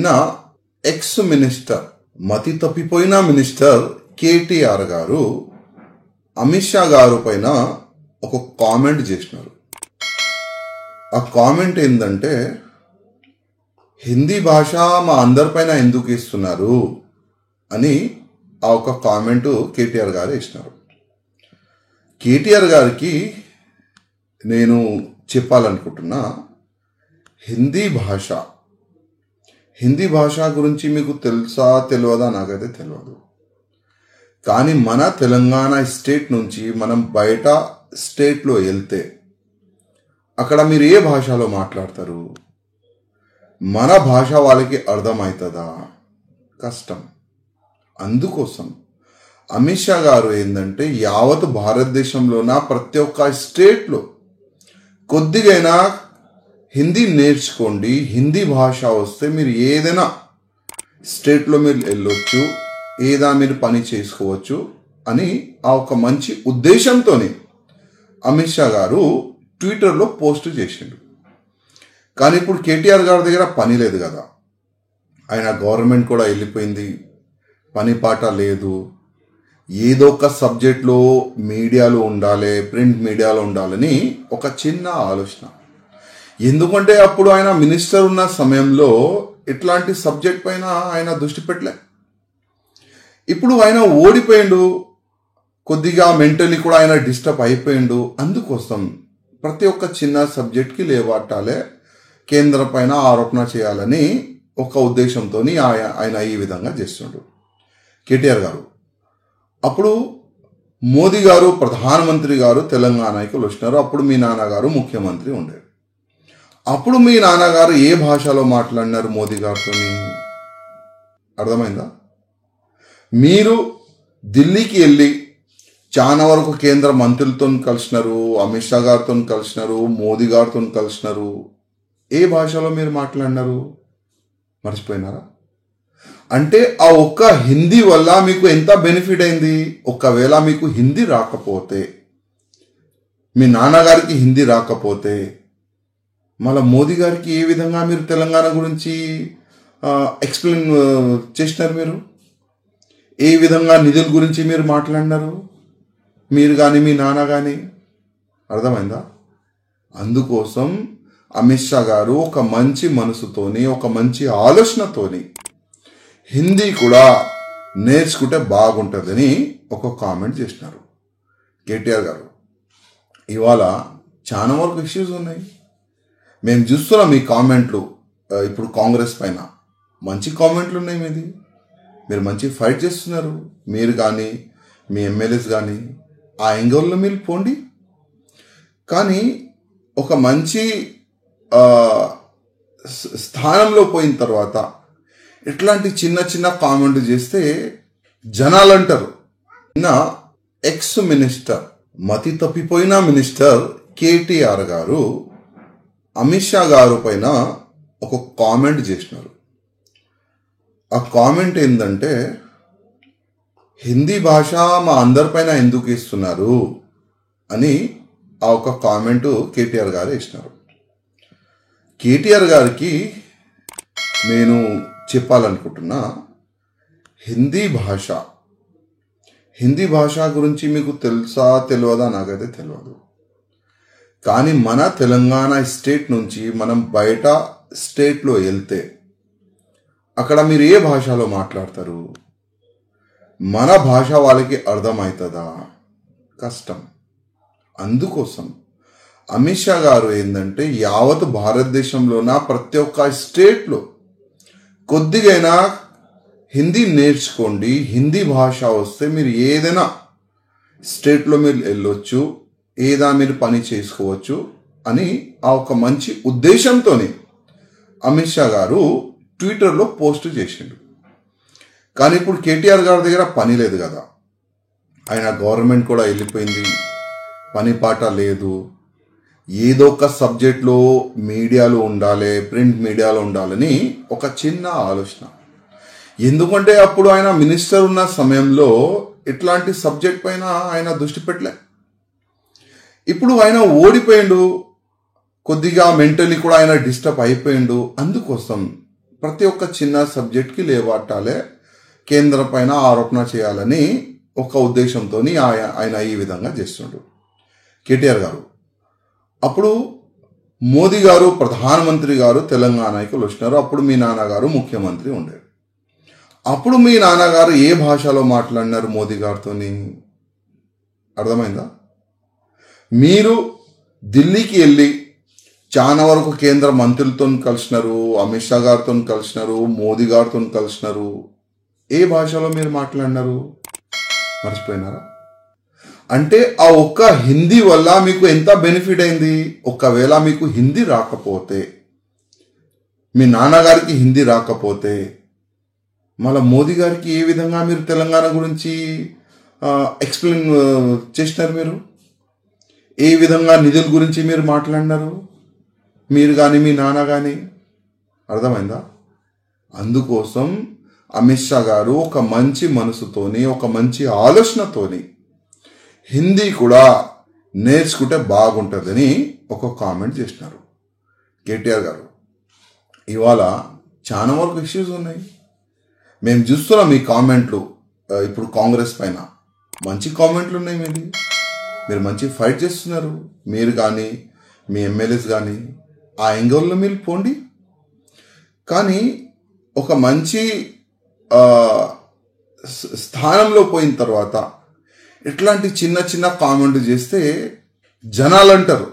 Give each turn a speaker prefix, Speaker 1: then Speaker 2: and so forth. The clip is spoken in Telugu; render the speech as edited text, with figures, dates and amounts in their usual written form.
Speaker 1: నిన్న ఎక్స్ మినిస్టర్ మతి తప్పిపోయిన మినిస్టర్ కేటీఆర్ గారు అమిత్ షా గారు పైన ఒక కామెంట్ చేసినారు. ఆ కామెంట్ ఏంటంటే, హిందీ భాష మా అందరిపైన ఎందుకు ఇస్తున్నారు అని ఆ ఒక కామెంట్ కేటీఆర్ గారు ఇచ్చినారు. కేటీఆర్ గారికి నేను చెప్పాలనుకుంటున్నా, హిందీ భాష గురించి మీకు తెలుసా తెలియదా నాకైతే తెలియదు. కానీ మన తెలంగాణ స్టేట్ నుంచి మనం బయట స్టేట్లో వెళ్తే అక్కడ మీరు ఏ భాషలో మాట్లాడతారు? మన భాష వాళ్ళకి అర్థమవుతుందా? కష్టం. అందుకోసం అమిత్ షా గారు ఏంటంటే, యావత్ భారతదేశంలోన ప్రతి ఒక్క స్టేట్లో కొద్దిగైనా హిందీ నేర్చుకోండి, హిందీ భాష వస్తే మీరు ఏదైనా స్టేట్లో మీరు వెళ్ళొచ్చు, ఏదైనా మీరు పని చేసుకోవచ్చు అని ఆ ఒక మంచి ఉద్దేశంతోనే అమిత్ షా గారు ట్విట్టర్లో పోస్ట్ చేసిండు. కానీ ఇప్పుడు కేటీఆర్ గారి దగ్గర పని లేదు కదా, ఆయన గవర్నమెంట్ కూడా వెళ్ళిపోయింది, పని పాట లేదు, ఏదో ఒక సబ్జెక్ట్లో మీడియాలో ఉండాలి, ప్రింట్ మీడియాలో ఉండాలని ఒక చిన్న ఆలోచన. ఎందుకంటే అప్పుడు ఆయన మినిస్టర్ ఉన్న సమయంలో ఇట్లాంటి సబ్జెక్ట్ పైన ఆయన దృష్టి పెట్టలే. ఇప్పుడు ఆయన ఓడిపోయిండు, కొద్దిగా మెంటలీ కూడా ఆయన డిస్టర్బ్ అయిపోయిండు. అందుకోసం ప్రతి ఒక్క చిన్న సబ్జెక్ట్కి లేవాటాలే, కేంద్రం పైన ఆరోపణ చేయాలని ఒక ఉద్దేశంతో ఆయన ఈ విధంగా చేస్తుండు కేటీఆర్ గారు. అప్పుడు మోదీ గారు ప్రధానమంత్రి గారు తెలంగాణకి వచ్చినారు. అప్పుడు మీ నాన్నగారు ముఖ్యమంత్రి ఉండేది. అప్పుడు మీ నాన్నగారు ఏ భాషలో మాట్లాడినారు మోదీ గారితో? అర్థమైందా? మీరు ఢిల్లీకి వెళ్ళి చాలా వరకు కేంద్ర మంత్రులతో కలిసినారు, అమిత్ షా గారితో కలిసినారు, మోదీ గారితో కలిసినారు. ఏ భాషలో మీరు మాట్లాడినారు? మర్చిపోయినారా? అంటే ఆ ఒక్క హిందీ వల్ల మీకు ఎంత బెనిఫిట్ అయింది? ఒకవేళ మీకు హిందీ రాకపోతే, మీ నాన్నగారికి హిందీ రాకపోతే, మళ్ళీ మోదీ గారికి ఏ విధంగా మీరు తెలంగాణ గురించి ఎక్స్ప్లెయిన్ చేసినారు? మీరు ఏ విధంగా నిధుల గురించి మీరు మాట్లాడినారు? మీరు కానీ మీ నాన్న కానీ. అర్థమైందా? అందుకోసం అమిత్ షా గారు ఒక మంచి మనసుతోని, ఒక మంచి ఆలోచనతోని హిందీ కూడా నేర్చుకుంటే బాగుంటుందని ఒక కామెంట్ చేసినారు కేటీఆర్ గారు. ఇవాళ చాలా వరకు ఇష్యూస్ ఉన్నాయి, మేము చూస్తున్నాం ఈ కామెంట్లు. ఇప్పుడు కాంగ్రెస్ పైన మంచి కామెంట్లు ఉన్నాయి మీది, మీరు మంచి ఫైట్ చేస్తున్నారు. మీరు కానీ మీ ఎమ్మెల్యేస్ కానీ ఆ యాంగిల్లో మీరు పోండి. కానీ ఒక మంచి స్థానంలో పోయిన తర్వాత ఇట్లాంటి చిన్న చిన్న కామెంట్లు చేస్తే జనాలు అంటారు. నిన్న ఎక్స్ మినిస్టర్ మతి తప్పిపోయిన మినిస్టర్ కేటీఆర్ గారు అమిత్ షా గారు పైన ఒక కామెంట్ చేసినారు. ఆ కామెంట్ ఏంటంటే, హిందీ భాష మా అందరిపైన ఎందుకు ఇస్తున్నారు అని ఆ ఒక కామెంట్ కేటీఆర్ గారు ఇచ్చినారు. కేటీఆర్ గారికి నేను చెప్పాలనుకుంటున్నా, హిందీ భాష గురించి మీకు తెలుసా తెలియదా నాకైతే తెలియదు. కానీ మన తెలంగాణ స్టేట్ నుంచి మనం బయట స్టేట్లో వెళ్తే అక్కడ మీరు ఏ భాషలో మాట్లాడతారు? మన భాష వాళ్ళకి అర్థమవుతుందా? కష్టం. అందుకోసం అమిత్ షా గారు ఏంటంటే, యావత్ భారతదేశంలోన ప్రతి ఒక్క స్టేట్లో కొద్దిగైనా హిందీ నేర్చుకోండి, హిందీ భాష వస్తే మీరు ఏదైనా స్టేట్లో మీరు వెళ్ళొచ్చు, ఏదైనా మీరు పని చేసుకోవచ్చు అని ఆ ఒక మంచి ఉద్దేశంతోనే అమిత్ షా గారు ట్విట్టర్లో పోస్ట్ చేసిండు. కానీ ఇప్పుడు కేటీఆర్ గారి దగ్గర పని లేదు కదా, ఆయన గవర్నమెంట్ కూడా వెళ్ళిపోయింది, పని పాట లేదు, ఏదో ఒక సబ్జెక్ట్లో మీడియాలో ఉండాలి, ప్రింట్ మీడియాలో ఉండాలని ఒక చిన్న ఆలోచన. ఎందుకంటే అప్పుడు ఆయన మినిస్టర్ ఉన్న సమయంలో ఇట్లాంటి సబ్జెక్ట్ పైన ఆయన దృష్టి పెట్టలే. ఇప్పుడు ఆయన ఓడిపోయిండు, కొద్దిగా మెంటలీ కూడా ఆయన డిస్టర్బ్ అయిపోయిండు. అందుకోసం ప్రతి ఒక్క చిన్న సబ్జెక్ట్కి లేవాటాలే కేంద్రం పైన ఆరోపణ చేయాలని ఒక ఉద్దేశంతో ఆయన ఈ విధంగా చేస్తుండ్రు. కేటీఆర్ గారు అప్పుడు మోదీ గారు ప్రధానమంత్రి గారు తెలంగాణకి వచ్చినారు. అప్పుడు మీ నాన్నగారు ముఖ్యమంత్రి ఉండేది. అప్పుడు మీ నాన్నగారు ఏ భాషలో మాట్లాడినారు మోదీ గారితో? అర్థమైందా? మీరు ఢిల్లీకి వెళ్ళి చాలా వరకు కేంద్ర మంత్రులతో కలిసినారు, అమిత్ షా గారితో కలిసినారు, మోదీ గారితో కలిసినారు. ఏ భాషలో మీరు మాట్లాడినారు? మర్చిపోయినారా? అంటే ఆ ఒక్క హిందీ వల్ల మీకు ఎంత బెనిఫిట్ అయింది? ఒకవేళ మీకు హిందీ రాకపోతే, మీ నాన్నగారికి హిందీ రాకపోతే, మళ్ళీ మోదీ గారికి ఏ విధంగా మీరు తెలంగాణ గురించి ఎక్స్ప్లెయిన్ చేసినారు? మీరు ఏ విధంగా నిధుల గురించి మీరు మాట్లాడినారు? మీరు కానీ మీ నాన్న కానీ. అర్థమైందా? అందుకోసం అమిత్ షా గారు ఒక మంచి మనసుతోని, ఒక మంచి ఆలోచనతోని హిందీ కూడా నేర్చుకుంటే బాగుంటుందని ఒక కామెంట్ చేసినారు. కేటీఆర్ గారు ఇవాళ చాలా వరకు ఇష్యూస్ ఉన్నాయి. మేము చూస్తున్నాం ఈ కామెంట్లు. ఇప్పుడు కాంగ్రెస్ పైన మంచి కామెంట్లు ఉన్నాయి. మీరు మంచి ఫైట్ చేస్తున్నారు. మీరు కానీ మీ ఎమ్మెల్యేస్ కానీ ఆ యాంగిల్లో మీరు పోండి. కానీ ఒక మంచి స్థానంలో పోయిన తర్వాత ఇట్లాంటి చిన్న చిన్న కామెంట్లు చేస్తే జనాలు అంటారు